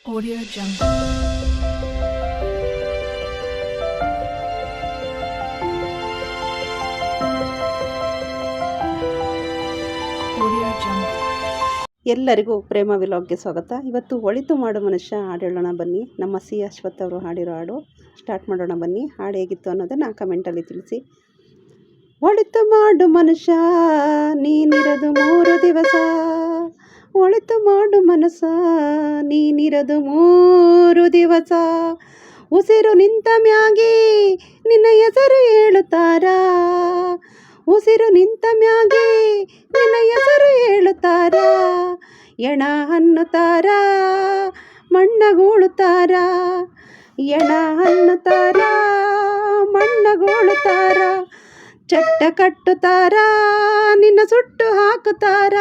Audio Jungle. Audio Jungle. ಎಲ್ಲರಿಗೂ ಪ್ರೇಮ ವಿಲಾಗ್ಗೆ ಸ್ವಾಗತ. ಇವತ್ತು ಒಳಿತು ಮಾಡು ಮನುಷ್ಯ ಹಾಡು ಹೇಳೋಣ ಬನ್ನಿ. ನಮ್ಮ ಸಿ ಅಶ್ವಥ್ ಅವರು ಹಾಡಿರೋ ಹಾಡು ಸ್ಟಾರ್ಟ್ ಮಾಡೋಣ ಬನ್ನಿ. ಹಾಡು ಹೇಗಿತ್ತು ಅನ್ನೋದನ್ನು ಕಮೆಂಟಲ್ಲಿ ತಿಳಿಸಿ. ಒಳಿತು ಮಾಡು ಮನುಷ್ಯ ನೀನಿರದು 3 ದಿವಸ, ಒಳಿತು ಮಾಡು ಮನಸ್ಸ ನೀನಿರದು 3 ದಿವಸ, ಉಸಿರು ನಿಂತ ಮ್ಯಾಗೆ ನಿನ್ನ ಹೆಸರು ಹೇಳುತ್ತಾರ, ಉಸಿರು ನಿಂತ ಮ್ಯಾಗೆ ನಿನ್ನ ಹೆಸರು ಹೇಳುತ್ತಾರ, ಎಣ ಅನ್ನುತ್ತಾರ ಮಣ್ಣಗೂಳುತ್ತಾರ, ಎಣ ಅನ್ನುತ್ತಾರ ಮಣ್ಣಗೂಳುತ್ತಾರ, ಚಟ್ಟ ಕಟ್ಟುತ್ತಾರ ನಿನ್ನ ಸುಟ್ಟು ಹಾಕುತ್ತಾರ.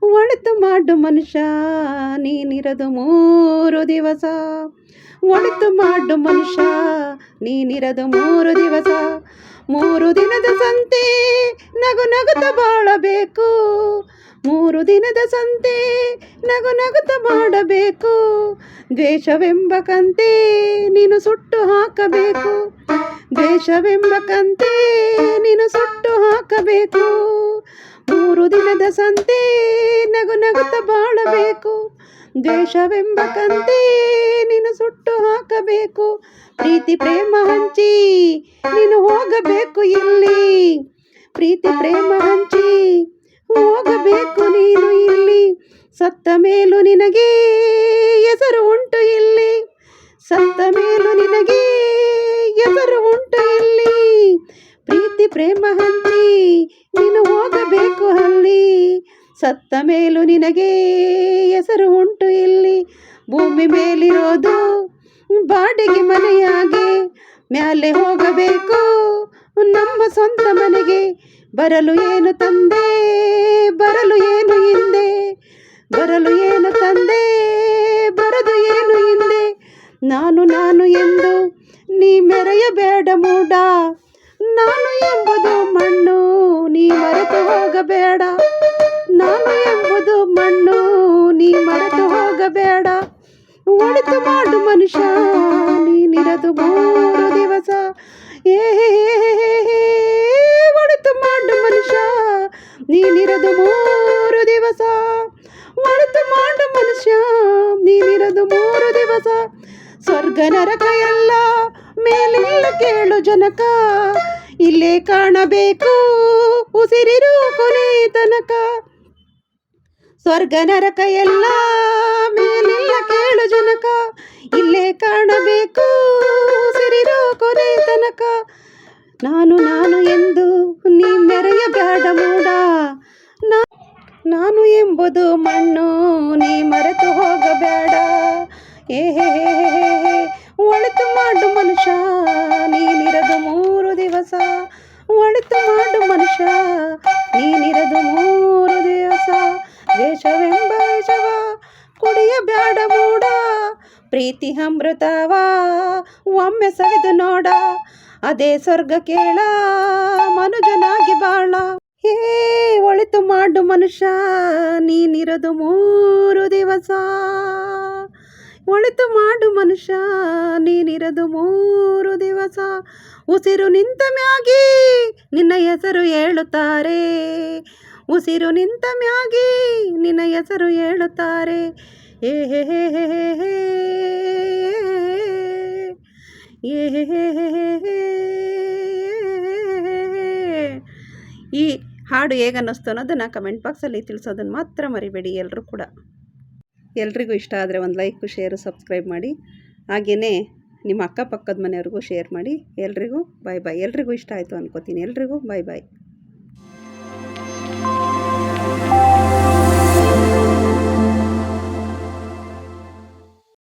ಒಳಿತು ಮಾಡು ಮನುಷ್ಯ ನೀನಿರದು 3 ದಿವಸ, ಒಳಿತು ಮಾಡು ಮನುಷ್ಯ ನೀನಿರದು 3 ದಿವಸ, 3 ದಿನದ ಸಂತೆ ನಗು ನಗುತ್ತ ಬಾಳಬೇಕು, 3 ದಿನದ ಸಂತೆ ನಗು ನಗುತ್ತ ಮಾಡಬೇಕು, ದ್ವೇಷವೆಂಬ ಕಂತೆ ನೀನು ಸುಟ್ಟು ಹಾಕಬೇಕು, ದ್ವೇಷವೆಂಬ ಕಂತೆ ನೀನು ಸುಟ್ಟು ಹಾಕಬೇಕು, 3 ದಿನದ ಸಂತೆ ನಗು ನಗುತ್ತ ಬಾಳಬೇಕು, ದ್ವೇಷವೆಂಬ ಕಂತೆ ನೀನು ಸುಟ್ಟು ಹಾಕಬೇಕು, ಪ್ರೀತಿ ಪ್ರೇಮ ಹಂಚಿ ನೀನು ಹೋಗಬೇಕು ಇಲ್ಲಿ, ಪ್ರೀತಿ ಪ್ರೇಮ ಹಂಚಿ ಹೋಗಬೇಕು ನೀನು ಇಲ್ಲಿ, ಸತ್ತ ಮೇಲೂ ನಿನಗೆ ಹೆಸರು ಉಂಟು ಇಲ್ಲಿ, ಸತ್ತ ಮೇಲೂ ನಿನಗೆ ಹೆಸರು ಉಂಟು ಇಲ್ಲಿ, ಪ್ರೀತಿ ಪ್ರೇಮ ಹಂಚಿ ನೀನು ಹೋಗಬೇಕು ಅಲ್ಲಿ, ಸತ್ತ ಮೇಲೂ ನಿನಗೆ ಹೆಸರು ಉಂಟು ಇಲ್ಲಿ. ಭೂಮಿ ಮೇಲಿರೋದು ಬಾಡಿಗೆ ಮನೆಯಾಗೆ, ಮ್ಯಾಲೆ ಹೋಗಬೇಕು ನಮ್ಮ ಸ್ವಂತ ಮನೆಗೆ, ಬರಲು ಏನು ತಂದೆ ಬರಲು ಏನು ಹಿಂದೆ, ಬರಲು ಏನು ತಂದೆ ಬರದು ಏನು ಹಿಂದೆ, ನಾನು ನಾನು ಎಂದು ನೀ ಮೆರೆಯಬೇಡ ಮೂಡ, ನಾನು ಎಂಬುದು ಮಣ್ಣು ನೀ ಮರೆತು ಹೋಗಬೇಡ, ನಾನು ಎಂಬುದು ಮಣ್ಣು ನೀ ಮರೆತು ಹೋಗಬೇಡ, ಒಳಿತು ಮಾಡು ಮನುಷ್ಯ ನೀನಿರದು 3 ದಿವಸ, ಒಳಿತು ಮಾಡು ಮನುಷ್ಯ ನೀನಿರದು 3 ದಿವಸ, ಒಳಿತು ಮಾಡು ಮನುಷ್ಯ ನೀನಿರದು 3 ದಿವಸ, ಸ್ವರ್ಗ ನರಕ ಎಲ್ಲ ಮೇಲಿಲ್ಲ ಕೇಳು ಜನಕ, ಇಲ್ಲೇ ಕಾಣಬೇಕು ಉಸಿರಿರು ಕೊನೆ ತನಕ, ಸ್ವರ್ಗ ನರಕ ಎಲ್ಲ ಮೇಲಿಲ್ಲ ಕೇಳು ಜನಕ, ಇಲ್ಲೇ ಕಾಣಬೇಕು ಉಸಿರಿರು ಕೊನೆ ತನಕ, ನಾನು ನಾನು ಎಂದು ನೀ ಮೆರೆಯಬೇಡ ಮೂಡ, ನಾನು ಎಂಬುದು ಮಣ್ಣು ನೀ ಮರೆತು ಹೋಗಬೇಡ, ಒಳಿತು ಮಾಡು ಮನುಷ್ಯ ನೀನಿರದು 3 ದಿವಸ, ಒಳಿತು ಮಾಡು ಮನುಷ್ಯ ನೀನಿರದು 3 ದಿವಸ, ದ್ವೇಷವೆಂಬ ವಿಷವ ಕುಡಿಯಬೇಡ ಮೂಡ, ಪ್ರೀತಿ ಅಮೃತವ ಒಮ್ಮೆ ಸವಿದು ನೋಡ, ಅದೇ ಸ್ವರ್ಗ ಕೇಳ ಮನುಜನಾಗಿ ಬಾಳ, ಒಳಿತು ಮಾಡು ಮನುಷ್ಯ ನೀನಿರದು 3 ದಿವಸ, ಒಳಿತು ಮಾಡು ಮನುಷ್ಯ ನೀನಿರದು 3 ದಿವಸ, ಉಸಿರು ನಿಂತ ಮ್ಯಾಗೆ ನಿನ್ನ ಹೆಸರು ಹೇಳುತ್ತಾರೆ, ಉಸಿರು ನಿಂತ ಮ್ಯಾಗೆ ನಿನ್ನ ಹೆಸರು ಹೇಳುತ್ತಾರೆ, ಈ ಹಾಡು ಹೇಗನ್ನಿಸ್ತು ಅನ್ನೋದನ್ನು ಕಮೆಂಟ್ ಬಾಕ್ಸಲ್ಲಿ ತಿಳಿಸೋದನ್ನು ಮಾತ್ರ ಮರಿಬೇಡಿ. ಎಲ್ಲರೂ ಕೂಡ ಎಲ್ರಿಗೂ ಇಷ್ಟ ಆದರೆ ಒಂದು ಲೈಕು ಶೇರು ಸಬ್ಸ್ಕ್ರೈಬ್ ಮಾಡಿ, ಹಾಗೆಯೇ ನಿಮ್ಮ ಅಕ್ಕಪಕ್ಕದ ಮನೆಯವ್ರಿಗೂ ಶೇರ್ ಮಾಡಿ. ಎಲ್ರಿಗೂ ಬಾಯ್ ಬಾಯ್. ಎಲ್ರಿಗೂ ಇಷ್ಟ ಆಯಿತು ಅನ್ಕೋತೀನಿ. ಎಲ್ರಿಗೂ ಬಾಯ್ ಬಾಯ್.